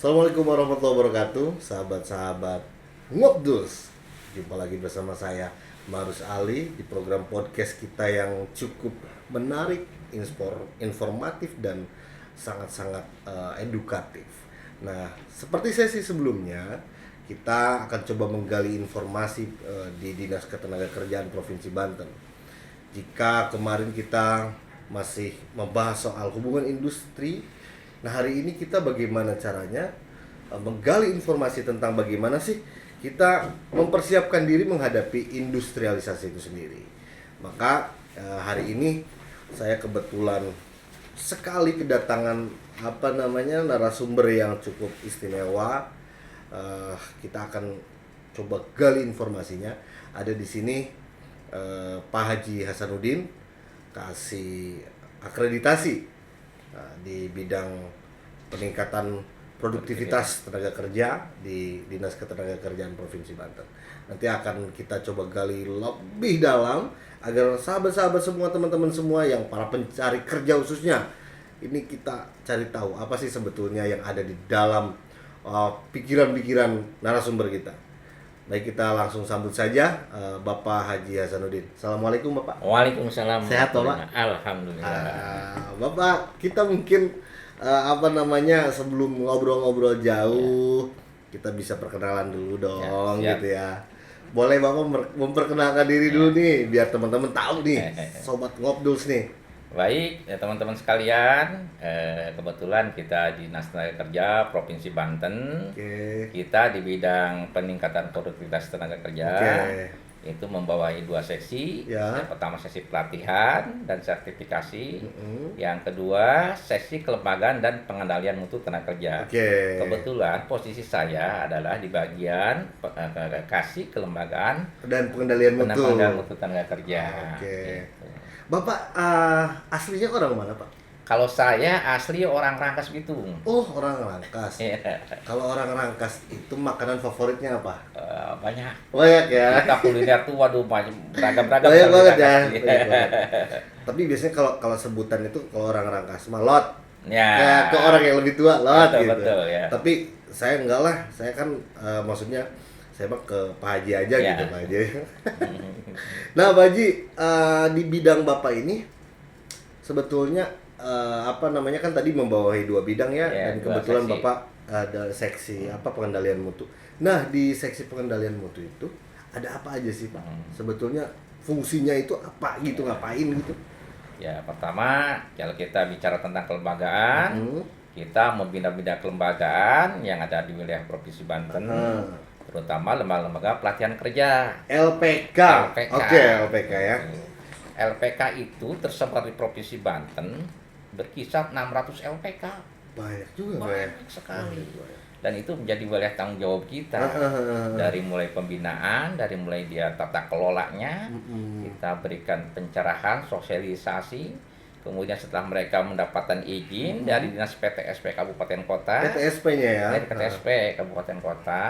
Assalamualaikum warahmatullahi wabarakatuh, sahabat-sahabat Ngobdus. Jumpa lagi bersama saya Marus Ali di program podcast kita yang cukup menarik, informatif dan sangat-sangat edukatif. Nah, seperti sesi sebelumnya, kita akan coba menggali informasi di Dinas Ketenagakerjaan Provinsi Banten. Jika kemarin kita masih membahas soal hubungan industri, nah hari ini kita bagaimana caranya menggali informasi tentang bagaimana sih kita mempersiapkan diri menghadapi industrialisasi itu sendiri. Maka hari ini saya kebetulan sekali kedatangan narasumber yang cukup istimewa. Kita akan coba gali informasinya. Ada di sini Pak Haji Hasanuddin, kasih akreditasi di bidang peningkatan produktivitas tenaga kerja di Dinas Ketenagakerjaan Provinsi Banten. Nanti akan kita coba gali lebih dalam agar sahabat-sahabat semua, teman-teman semua yang para pencari kerja khususnya, ini kita cari tahu apa sih sebetulnya yang ada di dalam pikiran-pikiran narasumber kita. Baik, kita langsung sambut saja Bapak Haji Hasanuddin. Assalamualaikum Bapak. Waalaikumsalam. Sehat Bapak? Alhamdulillah. Bapak, kita mungkin sebelum ngobrol-ngobrol jauh, kita bisa perkenalan dulu dong, siap. gitu ya. Boleh Bapak memperkenalkan diri dulu nih, biar teman-teman tahu nih, Sobat Ngobduls nih. Baik, ya teman-teman sekalian, kebetulan kita di Dinas Tenaga Kerja Provinsi Banten. Oke. Kita di bidang peningkatan produktivitas tenaga kerja. Oke. Itu membawahi 2 sesi. Ya. Yang pertama sesi pelatihan dan sertifikasi. Yang kedua sesi kelembagaan dan pengendalian mutu tenaga kerja. Oke. Kebetulan posisi saya adalah di bagian kasih kelembagaan Dan pengendalian mutu. pengendalian mutu tenaga kerja. Oke. Gitu. Bapak aslinya orang mana Pak? Kalau saya asli orang Rangkas Bitung. Oh, orang Rangkas. Iya. Kalau orang Rangkas itu makanan favoritnya apa? Banyak. Banyak ya. Kita kuliner tuh waduh beragam-beragam. Banyak kalau di banget ya. Rangkas. Banyak banget. Tapi biasanya kalau sebutan itu kalau orang Rangkas mah lot. Ya. Kayak ke orang yang lebih tua lot Betul, gitu. betul, ya. Tapi saya enggak lah. Saya kan maksudnya saya mah ke Pak Haji aja Ya. gitu Pak Haji. Nah, Pak Haji, di bidang Bapak ini sebetulnya kan tadi membawahi 2 bidang ya, Ya, dan 2 kebetulan seksi. Bapak ada seksi pengendalian mutu. Nah, di seksi pengendalian mutu itu ada apa aja sih Pak? Sebetulnya fungsinya itu apa gitu, ngapain gitu? Ya, pertama kalau kita bicara tentang kelembagaan, kita membina-bina kelembagaan yang ada di wilayah Provinsi Banten. Terutama lembaga-lembaga pelatihan kerja. LPK. LPK. Oke, LPK ya. LPK itu tersebar di Provinsi Banten berkisar 600 LPK. Banyak juga Pak ya. Banyak sekali. Dan itu menjadi wilayah tanggung jawab kita. Dari mulai pembinaan, dari mulai dia tata kelolanya, kita berikan pencerahan, sosialisasi. Kemudian setelah mereka mendapatkan izin dari Dinas PTSP Kabupaten Kota, PTSP-nya ya. dari PTSP Kabupaten Kota,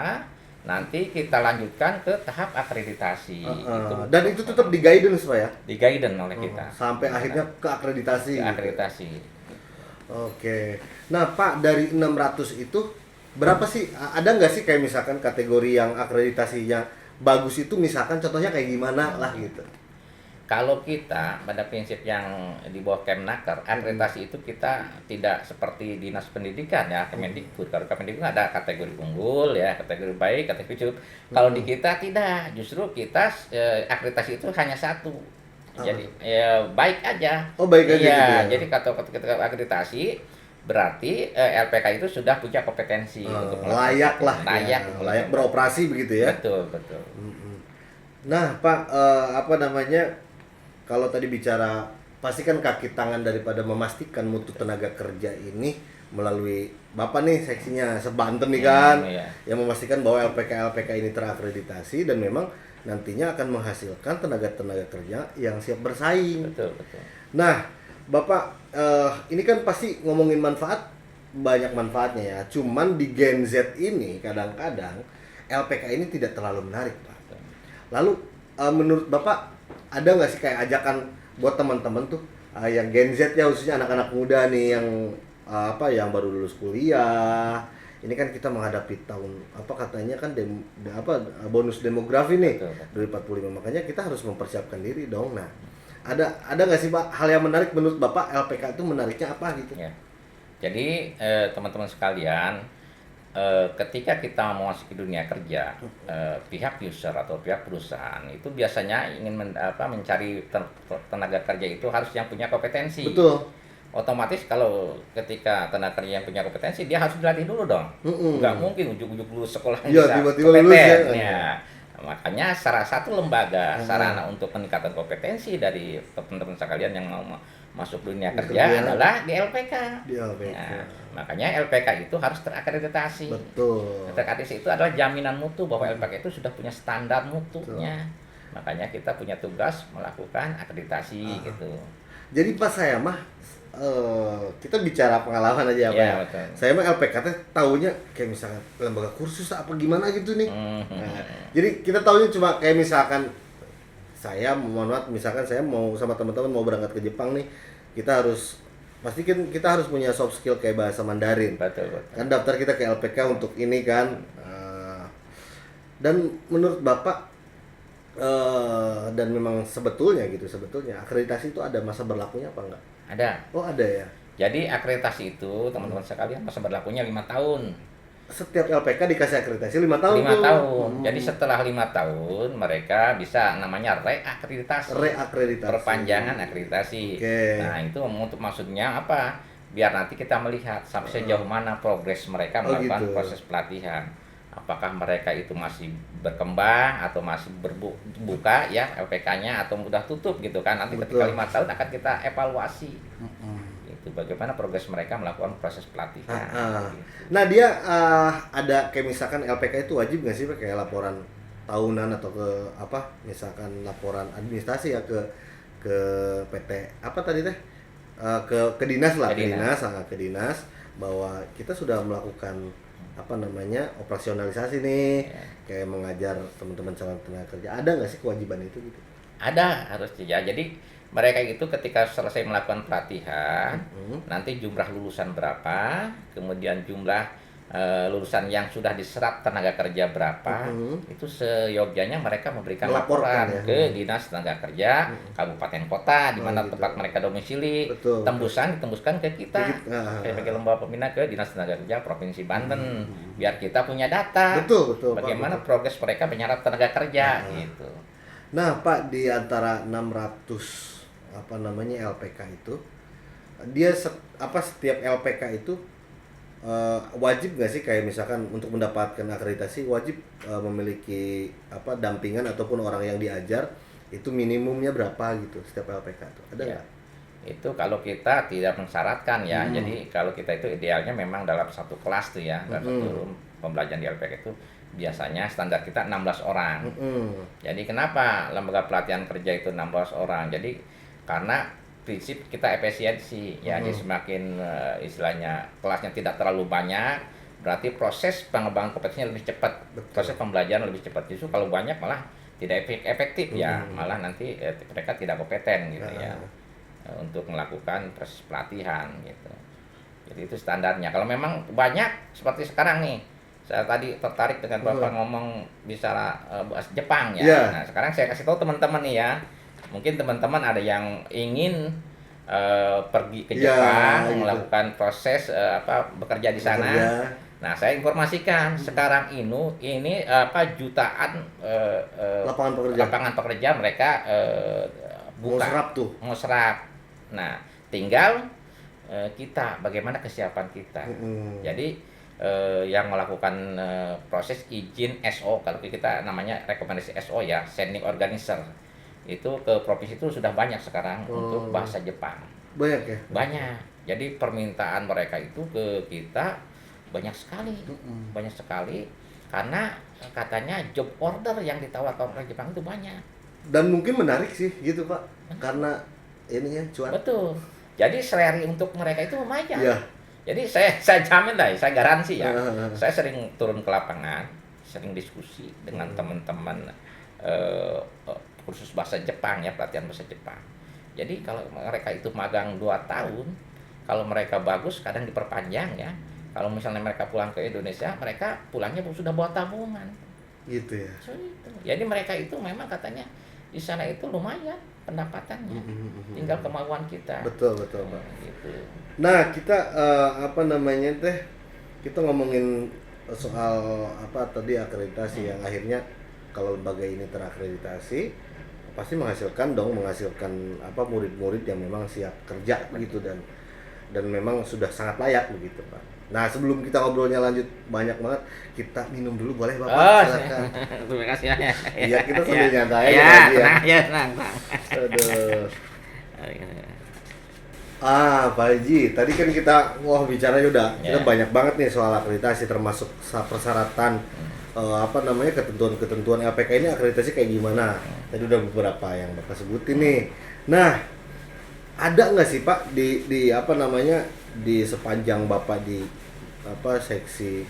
nanti kita lanjutkan ke tahap akreditasi. Dan itu tetap di guidance Pak ya? Di guidance oleh kita. Sampai akhirnya ke akreditasi. Ke akreditasi. Oke. Nah Pak, dari 600 itu berapa sih? Ada nggak sih kayak misalkan kategori yang akreditasinya bagus itu, misalkan contohnya kayak gimana lah gitu? Kalau kita pada prinsip yang di bawah Kemnaker, akreditasi itu kita tidak seperti Dinas Pendidikan ya, Kemendikbud. Kalau Kemendikbud ada kategori unggul ya, kategori baik, kategori cukup. Kalau di kita tidak, justru kita akreditasi itu hanya satu. Jadi baik aja. Oh, baik aja iya, gitu ya? Jadi kalau ketika akreditasi berarti LPK itu sudah punya kompetensi untuk layak lah, layak, ya. Layak beroperasi begitu ya? Betul, betul. Nah Pak, kalau tadi bicara pasti kan kaki tangan daripada memastikan mutu tenaga kerja ini melalui Bapak nih seksinya sebanten nih kan, Iya. yang memastikan bahwa LPK ini terakreditasi dan memang nantinya akan menghasilkan tenaga kerja yang siap bersaing. Betul, betul. Nah, Bapak, ini kan pasti ngomongin manfaat, banyak manfaatnya ya. Cuman di Gen Z ini kadang-kadang LPK ini tidak terlalu menarik, Pak. Lalu menurut Bapak ada nggak sih kayak ajakan buat teman-teman tuh yang Gen Z ya, khususnya anak-anak muda nih yang yang baru lulus kuliah, ini kan kita menghadapi tahun apa katanya kan bonus demografi nih Betul. 2045, makanya kita harus mempersiapkan diri dong. Nah, ada nggak sih Pak hal yang menarik menurut Bapak LPK itu menariknya apa gitu? Ya. Jadi teman-teman sekalian, ketika kita mau masuk ke dunia kerja, pihak user atau pihak perusahaan itu biasanya ingin mencari tenaga kerja itu harus yang punya kompetensi. Betul. Otomatis kalau ketika tenaga kerja yang punya kompetensi, dia harus dilatih dulu dong. Nggak mungkin ujuk-ujuk lulus sekolah Iya, bisa tiba-tiba lulus ya. Ya. Makanya salah satu lembaga sarana untuk peningkatan kompetensi dari teman-teman sekalian yang mau masuk dunia kerja adalah di LPK. Di LPK. Nah, makanya LPK itu harus terakreditasi. Betul. Terakreditasi itu adalah jaminan mutu bahwa LPK itu sudah punya standar mutunya. Makanya kita punya tugas melakukan akreditasi gitu. Jadi pas saya mah kita bicara pengalaman aja apa ya. Betul. Saya mah LPK taunya kayak misalkan lembaga kursus apa gimana gitu nih. Nah, jadi kita taunya cuma kayak misalkan saya mohon maaf misalkan saya mau sama teman-teman mau berangkat ke Jepang nih, kita harus pasti kan kita harus punya soft skill kayak bahasa Mandarin. Betul. Kan daftar kita ke LPK untuk ini kan. Dan menurut Bapak dan memang sebetulnya akreditasi itu ada masa berlakunya apa enggak? Ada. Oh ada ya. Jadi akreditasi itu teman-teman sekalian masa berlakunya 5 tahun. Setiap LPK dikasih akreditasi 5 tahun. 5 tahun. Jadi setelah 5 tahun mereka bisa namanya reakreditasi. Perpanjangan akreditasi. Okay. Nah, itu untuk maksudnya apa? Biar nanti kita melihat sampai sejauh mana progres mereka melakukan proses pelatihan. Apakah mereka itu masih berkembang atau masih berbuka ya LPK-nya atau udah tutup gitu kan. Nanti ketika 5 tahun akan kita evaluasi. Itu bagaimana progres mereka melakukan proses pelatihan. Nah dia ada kayak misalkan LPK itu wajib nggak sih kayak laporan tahunan atau ke apa misalkan laporan administrasi ya ke PT apa tadi teh ke dinas lah ke dinas bahwa kita sudah melakukan apa namanya operasionalisasi nih kayak mengajar teman-teman calon tenaga kerja. Ada nggak sih kewajiban itu gitu? Ada harusnya. Jadi mereka itu ketika selesai melakukan pelatihan, nanti jumlah lulusan berapa, kemudian jumlah lulusan yang sudah diserap tenaga kerja berapa, itu seyogyanya mereka memberikan laporan ke Dinas Tenaga Kerja, kabupaten kota, di mana tempat mereka domisili, ditembuskan ke kita, sebagai lembaga pembina ke Dinas Tenaga Kerja Provinsi Banten, biar kita punya data, bagaimana progres mereka menyerap tenaga kerja, gitu. Nah Pak, di antara 600 apa namanya LPK itu dia setiap LPK itu wajib nggak sih kayak misalkan untuk mendapatkan akreditasi wajib memiliki apa dampingan ataupun orang yang diajar itu minimumnya berapa gitu setiap LPK itu ada nggak? Itu kalau kita tidak mensyaratkan ya. Jadi kalau kita itu idealnya memang dalam satu kelas tuh ya, dalam satu pembelajaran di LPK itu biasanya standar kita 16 orang. Jadi kenapa lembaga pelatihan kerja itu 16 orang? Jadi karena prinsip kita efisiensi ya. Jadi semakin istilahnya kelasnya tidak terlalu banyak, berarti proses pengembangan kompetensinya lebih cepat. Proses pembelajaran lebih cepat. Justru kalau banyak malah tidak efektif ya, malah nanti mereka tidak kompeten gitu ya untuk melakukan proses pelatihan gitu. Jadi itu standarnya. Kalau memang banyak seperti sekarang nih, saya tadi tertarik dengan Bapak ngomong bicara bahasa Jepang ya. Nah, sekarang saya kasih tahu teman-teman nih ya. Mungkin teman-teman ada yang ingin pergi ke Jepang melakukan proses bekerja di sana. Nah, saya informasikan sekarang ini jutaan lapangan pekerja mereka buka mau serap. Nah, tinggal kita bagaimana kesiapan kita. Jadi yang melakukan proses izin SO, kalau kita namanya rekomendasi SO ya, sending organizer. Itu ke provinsi itu sudah banyak sekarang untuk bahasa Jepang. Banyak ya? Banyak. Jadi permintaan mereka itu ke kita banyak sekali. Banyak sekali karena katanya job order yang ditawarkan oleh Jepang itu banyak. Dan mungkin menarik sih gitu Pak. Karena ininya cuan. Betul. Jadi salary untuk mereka itu lumayan. Jadi saya jamin lah, saya garansi ya. Saya sering turun ke lapangan, sering diskusi dengan teman-teman kursus bahasa Jepang ya, pelatihan bahasa Jepang. Jadi kalau mereka itu magang 2 tahun, kalau mereka bagus kadang diperpanjang ya. Kalau misalnya mereka pulang ke Indonesia, mereka pulangnya sudah bawa tabungan. Gitu ya. So, itu. Jadi mereka itu memang katanya di sana itu lumayan pendapatannya. Tinggal kemauan kita. Betul Pak. Gitu. Nah, kita kita ngomongin soal apa tadi akreditasi yang akhirnya kalau lembaga ini terakreditasi pasti menghasilkan murid-murid yang memang siap kerja begitu dan memang sudah sangat layak begitu Pak. Nah, sebelum kita ngobrolnya lanjut banyak banget, kita minum dulu boleh Bapak? Silakan. Terima kasih ya. Iya, kita sambil nyantai ya. aja. Tenang. Aduh. Pak Haji, tadi kan kita bicaranya kita banyak banget nih soal akreditasi termasuk persyaratan ketentuan LPK ini akreditasi kayak gimana. Tadi udah beberapa yang Bapak sebutin nih. Nah, ada nggak sih Pak di sepanjang Bapak di seksi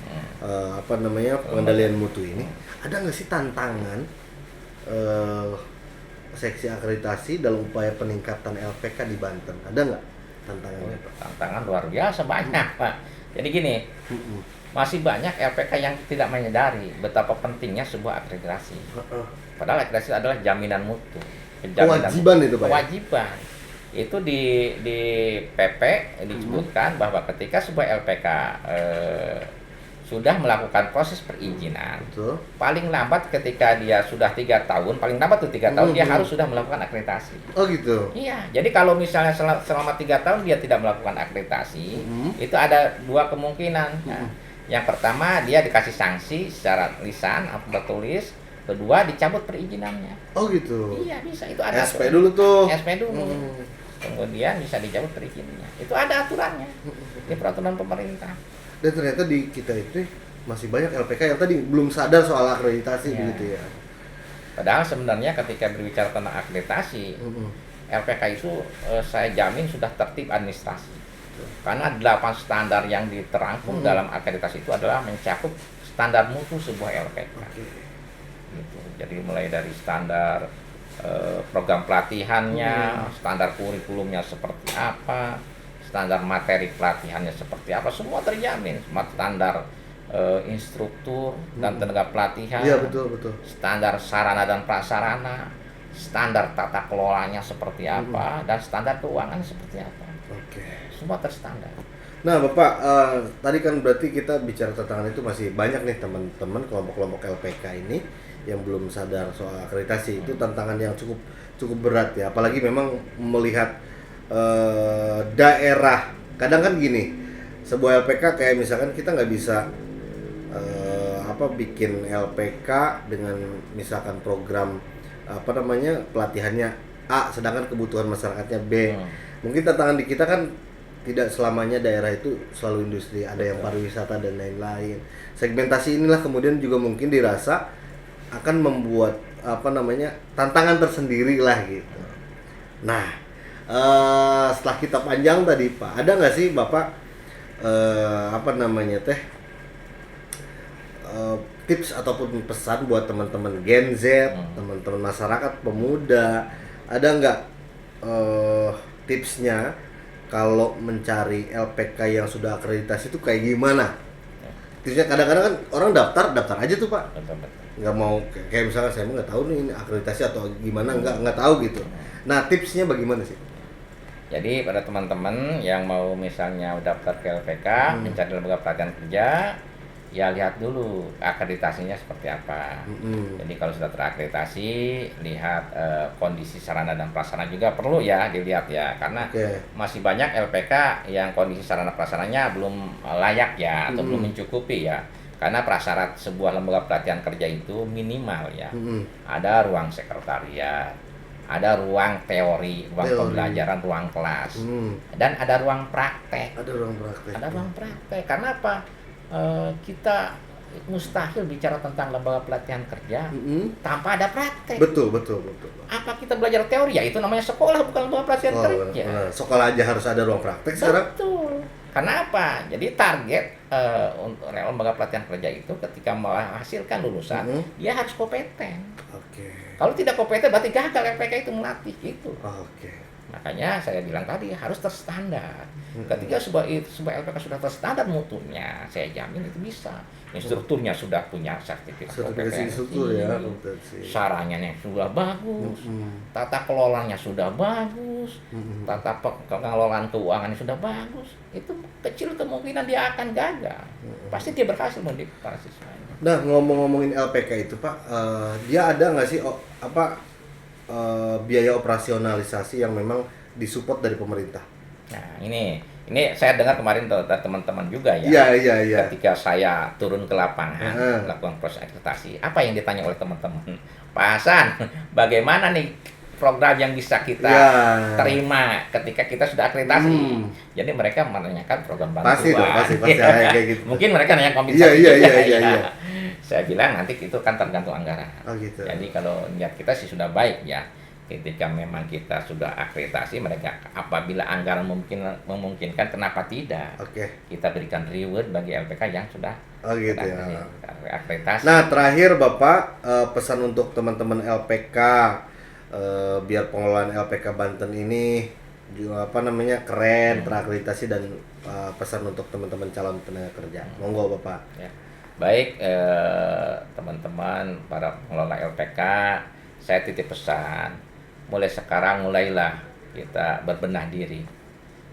pengendalian mutu ini, ada nggak sih tantangan seksi akreditasi dalam upaya peningkatan LPK di Banten? Ada nggak tantangannya Pak? Tantangan luar biasa banyak Pak. Jadi gini, masih banyak LPK yang tidak menyadari betapa pentingnya sebuah akreditasi. Padahal akreditasi adalah jaminan mutu. Kewajiban itu Pak. Kewajiban. Itu di PP disebutkan bahwa ketika sebuah LPK sudah melakukan proses perizinan, betul, paling lambat ketika dia sudah 3 tahun, paling lambat tuh 3 tahun dia harus sudah melakukan akreditasi. Oh gitu. Iya, jadi kalau misalnya selama 3 tahun dia tidak melakukan akreditasi, itu ada 2 kemungkinan. Nah, yang pertama dia dikasih sanksi secara lisan atau tertulis, kedua dicabut perizinannya. Oh gitu. Iya bisa, itu ada SP dulu tuh. SP dulu. Kemudian bisa dicabut perizinannya. Itu ada aturannya di peraturan pemerintah. Dan ternyata di kita itu masih banyak LPK yang tadi belum sadar soal akreditasi begitu ya. Padahal sebenarnya ketika berbicara tentang akreditasi, LPK itu saya jamin sudah tertib administrasi. Karena 8 standar yang diterangkum dalam akreditasi itu adalah mencakup standar mutu sebuah LPK. Gitu. Jadi mulai dari standar program pelatihannya, standar kurikulumnya seperti apa, standar materi pelatihannya seperti apa, semua terjamin. Standar instruktur dan tenaga pelatihan, iya, betul. Standar sarana dan prasarana, standar tata kelolanya seperti apa, dan standar keuangan seperti apa. Semua terstandar. Nah Bapak, tadi kan berarti kita bicara tantangan itu masih banyak nih teman-teman kelompok-kelompok LPK ini yang belum sadar soal akreditasi. Itu tantangan yang cukup berat ya, apalagi memang melihat daerah. Kadang kan gini, sebuah LPK kayak misalkan kita nggak bisa bikin LPK dengan misalkan program pelatihannya A, sedangkan kebutuhan masyarakatnya B. Mungkin tantangan di kita kan tidak selamanya daerah itu selalu industri, ada yang pariwisata dan lain-lain. Segmentasi inilah kemudian juga mungkin dirasa akan membuat tantangan tersendiri lah gitu. Nah, setelah kita panjang tadi Pak, ada nggak sih Bapak tips ataupun pesan buat teman-teman Gen Z, teman-teman masyarakat pemuda, ada nggak tipsnya kalau mencari LPK yang sudah akreditasi itu kayak gimana? Tipsnya kadang-kadang kan orang daftar aja tuh Pak, nggak mau kayak misalnya saya nggak tahu nih ini akreditasi atau gimana, nggak tahu gitu. Nah tipsnya bagaimana sih? Jadi pada teman-teman yang mau misalnya daftar ke LPK, mencari lembaga pelatihan kerja, ya lihat dulu akreditasinya seperti apa. Jadi kalau sudah terakreditasi, lihat kondisi sarana dan prasarana juga perlu ya dilihat ya, karena masih banyak LPK yang kondisi sarana prasarananya belum layak ya, atau belum mencukupi ya. Karena prasyarat sebuah lembaga pelatihan kerja itu minimal ya, ada ruang sekretariat, ada ruang teori, ruang pembelajaran, ruang kelas, dan ada ruang praktek. Ada ruang praktek. Karena apa? Kita mustahil bicara tentang lembaga pelatihan kerja tanpa ada praktek. Betul. Apa kita belajar teori? Ya itu namanya sekolah, bukan lembaga pelatihan kerja. Sekolah aja harus ada ruang praktek sekarang. Betul. Karena apa? Jadi target untuk lembaga pelatihan kerja itu ketika menghasilkan lulusan, dia harus kompeten. Kalau tidak kompeten berarti gagal LPK itu melatih gitu. Makanya saya bilang tadi harus terstandar. Ketika sebuah LPK sudah terstandar mutunya, saya jamin itu bisa. Instrukturnya sudah punya sertifikat Sertifikasi instruktur ya, kompetensi. saranya sudah bagus, tata kelolanya sudah bagus, tata pengelolaan keuangannya sudah bagus. Itu kecil kemungkinan dia akan gagal. Pasti dia berhasil mendidik para siswanya. Nah, ngomongin LPK itu Pak, dia ada nggak sih biaya operasionalisasi yang memang disupport dari pemerintah? Nah, ini saya dengar kemarin dari teman-teman juga ya. Iya. Ketika saya turun ke lapangan, melakukan proses akreditasi, apa yang ditanya oleh teman-teman? Pak Hasan, bagaimana nih program yang bisa kita terima ketika kita sudah akreditasi? Jadi mereka menanyakan program bantuan. Pasti kayak gitu. Mungkin mereka nanya kompensasi Iya. Saya bilang nanti itu kan tergantung anggaran. Oh gitu. Jadi kalau niat kita sih sudah baik ya. Ketika memang kita sudah akreditasi, mereka apabila anggaran memungkinkan, kenapa tidak? Kita berikan reward bagi LPK yang sudah akreditasi. Nah, terakhir Bapak, pesan untuk teman-teman LPK, biar pengelolaan LPK Banten ini juga keren, terakreditasi, dan pesan untuk teman-teman calon tenaga kerja. Monggo Bapak. Ya. Baik, teman-teman para pengelola LPK, saya titip pesan. Mulai sekarang mulailah kita berbenah diri.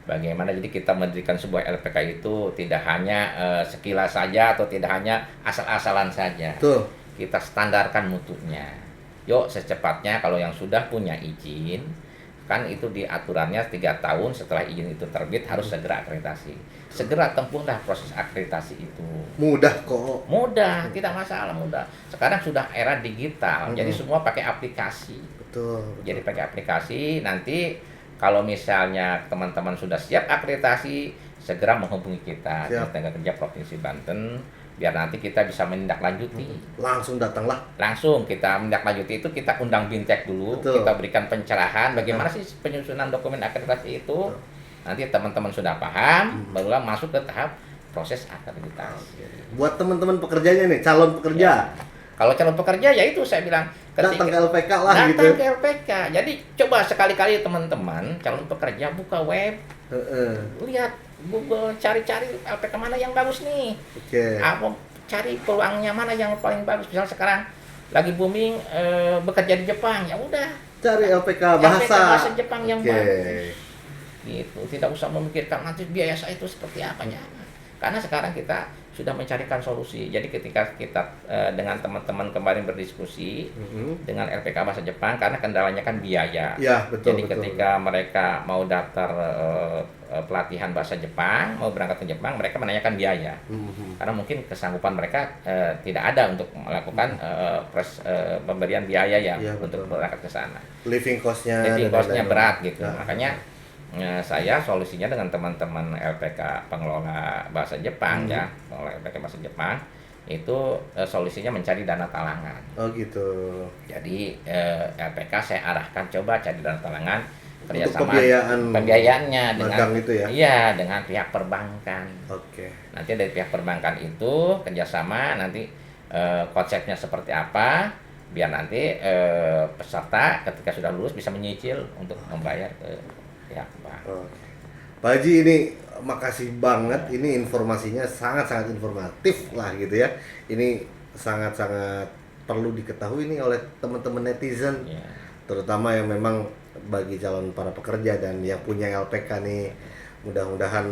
Bagaimana jadi kita mendirikan sebuah LPK itu tidak hanya sekilas saja atau tidak hanya asal-asalan saja. Tuh. Kita standarkan mutunya. Yuk secepatnya kalau yang sudah punya izin, kan itu di aturannya 3 tahun setelah izin itu terbit harus segera akreditasi. Segera tempuhlah proses akreditasi itu. Mudah kok. Mudah, tidak masalah, mudah. Sekarang sudah era digital, jadi semua pakai aplikasi. Betul. Jadi pakai aplikasi, nanti kalau misalnya teman-teman sudah siap akreditasi, segera menghubungi kita di Tenaga Kerja Provinsi Banten, biar nanti kita bisa menindaklanjuti. Langsung datanglah. Langsung kita menindaklanjuti itu, kita undang Bintek dulu. Betul. Kita berikan pencerahan bagaimana sih penyusunan dokumen akreditasi itu. Betul. Nanti teman-teman sudah paham, barulah masuk ke tahap proses akreditasi. Buat teman-teman pekerjanya nih, calon pekerja. Kalau calon pekerja ya itu saya bilang datang ke LPK lah gitu. Datang ke LPK. Jadi coba sekali-kali teman-teman calon pekerja buka web. Lihat Google, cari-cari LPK mana yang bagus nih. Apa cari peluangnya mana yang paling bagus. Misal sekarang lagi booming bekerja di Jepang, ya udah. Cari LPK bahasa Jepang yang bagus. Gitu. Tidak usah memikirkan nanti biaya saya itu seperti apanya. Karena sekarang kita sudah mencarikan solusi. Jadi ketika kita dengan teman-teman kemarin berdiskusi dengan LPK Bahasa Jepang, karena kendalanya kan biaya. Ya, betul, jadi ketika mereka mau daftar pelatihan bahasa Jepang, mau berangkat ke Jepang, mereka menanyakan biaya. Karena mungkin kesanggupan mereka tidak ada untuk melakukan pemberian biaya ya untuk berangkat ke sana. Living cost-nya berat gitu. Makanya saya solusinya dengan teman-teman LPK pengelola bahasa Jepang pengelola LPK bahasa Jepang itu solusinya mencari dana talangan. Oh gitu. Jadi LPK saya arahkan coba cari dana talangan kerjasama pembiayaannya dengan itu ya? Iya, dengan pihak perbankan. Nanti dari pihak perbankan itu kerjasama nanti konsepnya seperti apa biar nanti peserta ketika sudah lulus bisa menyicil untuk membayar ke pihak bank. Pak Haji, ini makasih banget, ini informasinya sangat-sangat informatif lah gitu ya. Ini sangat-sangat perlu diketahui nih oleh teman-teman netizen, terutama yang memang bagi calon para pekerja dan yang punya LPK nih. Mudah-mudahan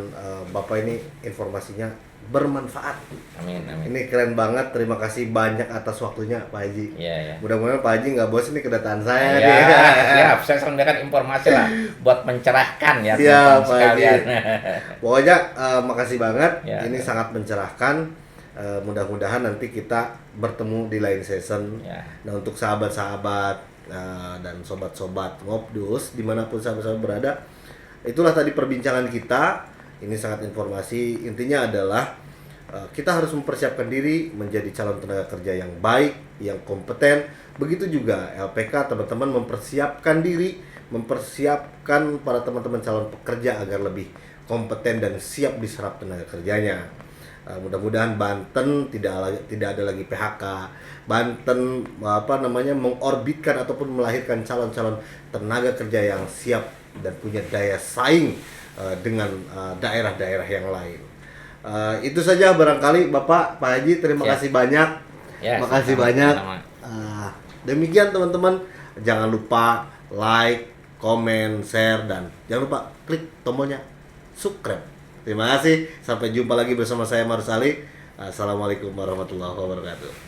Bapak ini informasinya bermanfaat. Amin. Ini keren banget, terima kasih banyak atas waktunya Pak Haji. Iya. Mudah-mudahan Pak Haji nggak bosan nih kedatangan saya. Siap, saya sampaikan informasi lah buat mencerahkan ya teman-teman sekalian. Pokoknya makasih banget, ini sangat mencerahkan. Mudah-mudahan nanti kita bertemu di lain season. Nah, untuk sahabat-sahabat dan sobat-sobat Ngobdus dimanapun sahabat-sahabat berada, itulah tadi perbincangan kita. Ini sangat informasi, intinya adalah kita harus mempersiapkan diri menjadi calon tenaga kerja yang baik, yang kompeten. Begitu juga LPK, teman-teman mempersiapkan diri, mempersiapkan para teman-teman calon pekerja agar lebih kompeten dan siap diserap tenaga kerjanya. Mudah-mudahan Banten tidak ada lagi PHK. Banten mengorbitkan ataupun melahirkan calon-calon tenaga kerja yang siap dan punya daya saing dengan daerah-daerah yang lain. Itu saja barangkali Bapak Pak Haji, terima kasih banyak. Makasih banyak. Demikian teman-teman, jangan lupa like, komen, share, dan jangan lupa klik tombolnya subscribe. Terima kasih. Sampai jumpa lagi bersama saya Marus Ali. Assalamualaikum warahmatullahi wabarakatuh.